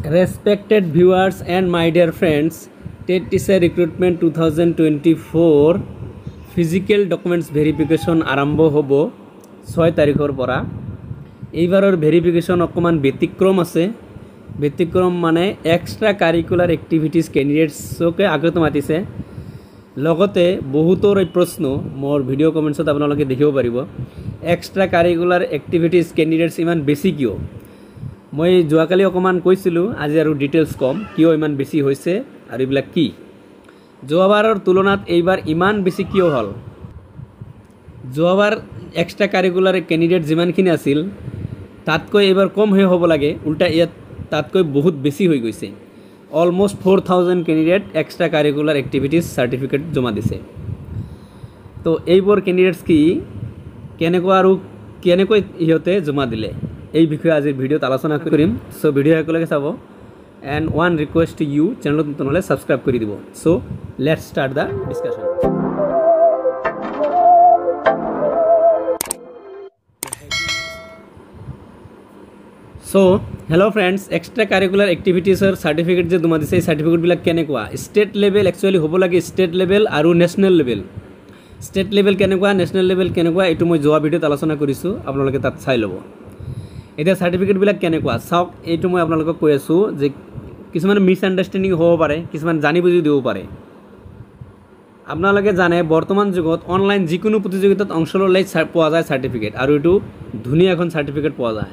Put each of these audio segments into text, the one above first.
Respected viewers and my dear friends, TET Teacher Recruitment 2024 Physical Documents Verification আৰম্ভ হ'ব 6 তাৰিখৰ পৰা। এইবাৰৰ ভেৰিফিকেশন অকমান ব্যতিক্ৰম আছে। ব্যতিক্ৰম মানে এক্সট্ৰা কাৰিকুলাৰ এক্টিভিটিজ ক্যান্ডিডেটছকে আগত মাতিছে। লগতে বহুতৰ প্ৰশ্ন মোৰ ভিডিও কমেন্টছত আপোনালোকে দেখিব পাৰিব। এক্সট্ৰা কাৰিকুলাৰ এক্টিভিটিজ ক্যান্ডিডেটছ ইমান বেছি কিয়? মই যোৱাকালি অকমান কৈছিলো, আজি আৰু ডিটেইলছ কম কিয় ইমান বেছি হৈছে আৰু এইবিলাক কি। যোৱাবাৰৰ তুলনাত এইবাৰ ইমান বেছি কিয় হ'ল? যোৱাবাৰ এক্সট্ৰা কাৰিকুলাৰ ক্যান্ডিডেট যিমানখিনি আছিল তাতকৈ এইবাৰ কম হ'ব লাগে, উল্টা ইয়াত তাতকৈ বহুত বেছি হৈ গৈছে। Almost 4000 candidate extra curricular activities certificate জমা দিছে। তো এইবোৰ ক্যান্ডিডেটছ কি, কেনেকৈ ইহঁতে জমা দিলে, এই বিষয়ে আজিৰ ভিডিওত আলোচনা কৰিম। সো ভিডিও একেলগে চাব। And one request to you, চেনেলত নতুন হ'লে সাবস্ক্ৰাইব কৰি দিব। So let's start the discussion. So hello' friends, extra curricular এক্টিভিটিজৰ সাৰ্টিফিকেট যে জমা দিছে, এই সাৰ্টিফিকেটবিলাক কেনেকুৱা? ষ্টেট লেভেল একচুৱেলি হ'ব লাগে, ষ্টেট লেভেল আৰু নেশ্যনেল লেভেল। ষ্টেট লেভেল কেনেকুৱা, নেশ্যনেল লেভেল কেনেকুৱা, এইটো মই যোৱা ভিডিঅ'ত আলোচনা কৰিছোঁ, আপোনালোকে তাত চাই ল'ব। এতিয়া সাৰ্টিফিকেটবিলাক কেনেকুৱা চাওক, এইটো মই আপোনালোকক কৈ আছোঁ যে কিছুমান মিছ আণ্ডাৰষ্টেণ্ডিং হ'ব পাৰে, কিছুমান জানি বুজি দিব পাৰে। আপোনালোকে জানে বৰ্তমান যুগত অনলাইন যিকোনো প্ৰতিযোগিতাত অংশ ল'লে পোৱা যায় সাৰ্টিফিকেট, আৰু এইটো ধুনীয়া এখন সাৰ্টিফিকেট পোৱা যায়।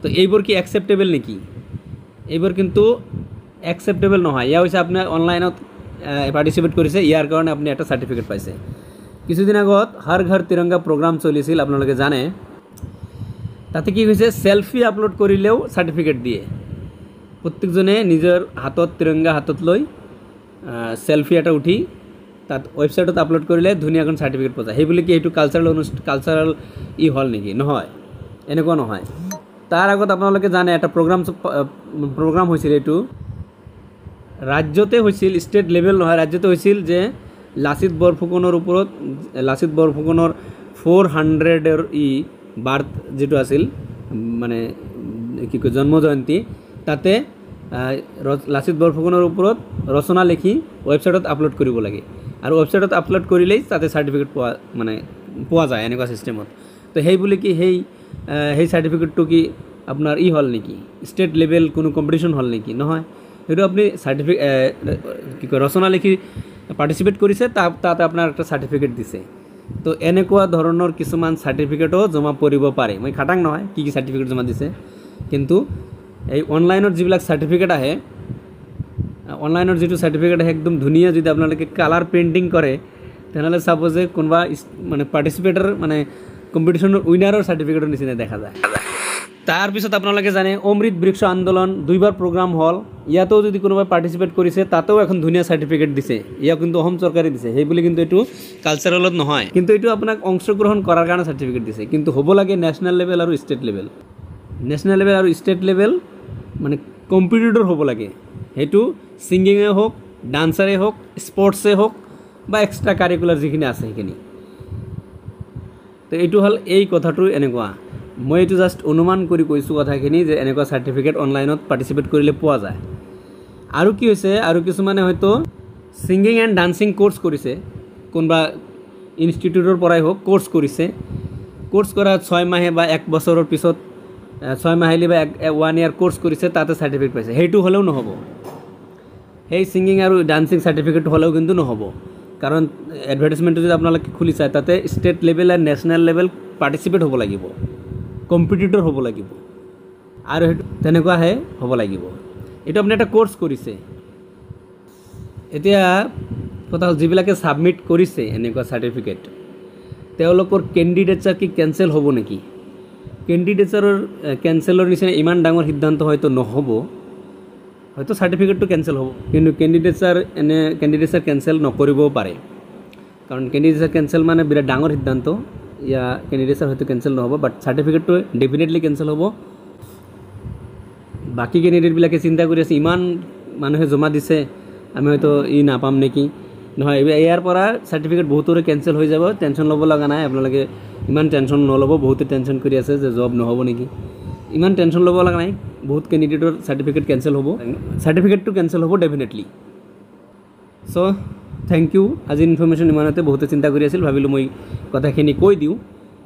তো এইবোৰ কি একসেপ্টেবল নেকি? এইবোৰ কিন্তু একসেপ্টেবল নহয়। ইয়া হৈছে আপোনাৰ অনলাইনত পাৰ্টিচিপেট কৰিছে, ইয়াৰ কাৰণে আপুনি এটা সাৰ্টিফিকেট পাইছে। কিছুদিন আগত হৰ ঘৰ তিৰংগা প্ৰগ্ৰাম চলিছিল, আপোনালোকে জানে। তাতে কি হৈছে, সেলফি আপলোড কৰিলেও সাৰ্টিফিকেট দিয়ে। প্ৰত্যেকজনে নিজৰ হাতত তিৰংগা হাতত লৈ সেলফি এটা উঠি তাত ৱেবছাইটত আপলোড কৰিলে ধুনীয়া এখন সাৰ্টিফিকেট পোৱা যায়। সেই বুলি কি এইটো কালচাৰেল হ'ল নেকি? নহয়, এনেকুৱা নহয়। তাৰ আগত আপোনালোকে জানে এটা প্ৰগ্ৰাম হৈছিল, এইটো ৰাজ্যতে হৈছিল, ষ্টেট লেভেল নহয়, ৰাজ্যতে হৈছিল যে লাচিত বৰফুকনৰ ওপৰত, লাচিত বৰফুকনৰ 400ৰ বাৰ্থ যিটো আছিল, মানে কি কয় জন্ম জয়ন্তী, তাতে লাচিত বৰফুকনৰ ওপৰত ৰচনা লিখি ৱেবছাইটত আপলোড কৰিব লাগে, আৰু ৱেবছাইটত আপলোড কৰিলেই তাতে সাৰ্টিফিকেট পোৱা যায়, এনেকুৱা চিষ্টেমত। তো সেই বুলি কি সেই সাৰ্টিফিকেটটো কি আপোনাৰ হ'ল নেকি? ষ্টেট লেভেল কোনো কম্পিটিশ্যন হ'ল নেকি? নহয়, সেইটো আপুনি কি কয় ৰচনা লিখি পাৰ্টিচিপেট কৰিছে, তাতে আপোনাৰ একটা সাৰ্টিফিকেট দিছে। তো এনেকুৱা ধৰণৰ কিছুমান সাৰ্টিফিকেটও জমা পৰিব পাৰে। মই খাটাং নহয় কি সাৰ্টিফিকেট জমা দিছে, কিন্তু এই অনলাইনত যিবিলাক সাৰ্টিফিকেট আহে, অনলাইনৰ যিটো সাৰ্টিফিকেট আহে একদম ধুনীয়া, যদি আপোনালোকে কালাৰ পেইণ্টিং কৰে তেনেহ'লে চাব যে কোনোবা মানে পাৰ্টিচিপেটৰ মানে কম্পিটিশ্যনৰ উইনাৰৰ সাৰ্টিফিকেটৰ নিচিনা দেখা যায়। তাৰপিছত আপোনালোকে জানে অমৃত বৃক্ষ আন্দোলন 2বাৰ প্ৰগ্ৰাম হ'ল, ইয়াতো যদি কোনোবাই পাৰ্টিচিপেট কৰিছে তাতেও এখন ধুনীয়া সাৰ্টিফিকেট দিছে। ইয়াক কিন্তু অসম চৰকাৰে দিছে, সেই বুলি কিন্তু এইটো কালচাৰেলত নহয়, কিন্তু এইটো আপোনাক অংশগ্ৰহণ কৰাৰ কাৰণে সাৰ্টিফিকেট দিছে। কিন্তু হ'ব লাগে নেশ্যনেল লেভেল আৰু ষ্টেট লেভেল। নেশ্যনেল লেভেল আৰু ষ্টেট লেভেল মানে কম্পিটিটৰ হ'ব লাগে, সেইটো ছিংগিঙে হওক, ডান্সাৰে হওক, স্পৰ্টছে হওক, বা এক্সট্ৰা কাৰিকুলাৰ যিখিনি আছে সেইখিনি। তো এইটো হ'ল এই কথাটো এনেকুৱা। মই এইটো জাষ্ট অনুমান কৰি কৈছোঁ কথাখিনি যে এনেকুৱা সাৰ্টিফিকেট অনলাইনত পাৰ্টিচিপেট কৰিলে পোৱা যায়। আৰু কি হৈছে, আৰু কিছুমানে হয়তো ছিংগিং এণ্ড ডান্সিং কোৰ্ছ কৰিছে, কোনোবা ইনষ্টিটিউটৰ পৰাই হওক কোৰ্ছ কৰিছে। কোৰ্ছ কৰা 6 মাহে বা 1 বছৰৰ পিছত 6 মাহিলী বা 1 ইয়াৰ কোৰ্ছ কৰিছে, তাতে সাৰ্টিফিকেট পাইছে। সেইটো হ'লেও নহ'ব, সেই ছিংগিং আৰু ডান্সিং সাৰ্টিফিকেট হ'লেও কিন্তু নহ'ব, কাৰণ এডভাৰ্টাইজমেণ্টটো যদি আপোনালোকে খুলি চায় তাতে ষ্টেট লেভেল আৰু নেশ্যনেল লেভেল পাৰ্টিচিপেট হ'ব লাগিব, কম্পিটিটৰ হ'ব লাগিব, আৰু সেইটো তেনেকুৱাহে হ'ব লাগিব। এইটো আপুনি এটা কোৰ্ছ কৰিছে। এতিয়া কথা হ'ল, যিবিলাকে ছাবমিট কৰিছে এনেকুৱা সাৰ্টিফিকেট, তেওঁলোকৰ কেণ্ডিডেটছাৰ কি কেঞ্চেল হ'ব নেকি? কেণ্ডিডেটছাৰৰ কেঞ্চেলৰ নিচিনা ইমান ডাঙৰ সিদ্ধান্ত হয়তো নহ'ব, হয়তো সাৰ্টিফিকেটটো কেঞ্চেল হ'ব, কিন্তু কেণ্ডিডেটছাৰ কেঞ্চেল নকৰিবও পাৰে, কাৰণ কেণ্ডিডেটছাৰ কেঞ্চেল মানে বিৰাট ডাঙৰ সিদ্ধান্ত। ইয়া কেণ্ডিডেটছাৰ হয়তো কেঞ্চেল নহ'ব, বাট সাৰ্টিফিকেটটো ডেফিনেটলি কেঞ্চেল হ'ব। বাকী কেণ্ডিডেটবিলাকে চিন্তা কৰি আছে, ইমান মানুহে জমা দিছে, আমি হয়তো নাপাম নেকি? নহয়, ইয়াৰ পৰা সাৰ্টিফিকেট বহুতৰে কেঞ্চেল হৈ যাব, টেনশ্যন ল'ব লগা নাই। আপোনালোকে ইমান টেনশ্যন নল'ব। বহুতে টেনশ্যন কৰি আছে যে জব নহ'ব নেকি। ইমান টেনশ্যন ল'ব লগা নাই, বহুত কেণ্ডিডেটৰ চাৰ্টিফিকেট কেঞ্চেল হ'ব, চাৰ্টিফিকেটটো কেঞ্চেল হ'ব ডেফিনেটলি। চ' থেংক ইউ। আজিৰ ইনফৰ্মেশ্যন ইমানতে, বহুতে চিন্তা কৰি আছিল, ভাবিলোঁ মই কথাখিনি কৈ দিওঁ।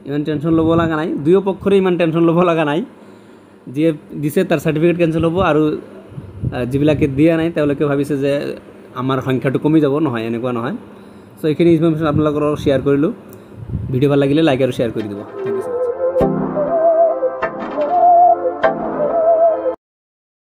ইমান টেনশ্যন ল'ব লগা নাই, দুয়ো পক্ষৰে ইমান টেনশ্যন ল'ব লগা নাই। যিয়ে দিছে তাৰ চাৰ্টিফিকেট কেঞ্চেল হ'ব, আৰু যিবিলাকে দিয়া নাই তেওঁলোকে ভাবিছে যে আমাৰ সংখ্যাটো কমি যাব, নহয়, এনেকুৱা নহয়। চ' এইখিনি ইনফৰ্মেশ্যন আপোনালোকৰ শ্বেয়াৰ কৰিলোঁ। ভিডিঅ' ভাল লাগিলে লাইক আৰু শ্বেয়াৰ কৰি দিব। Thank U.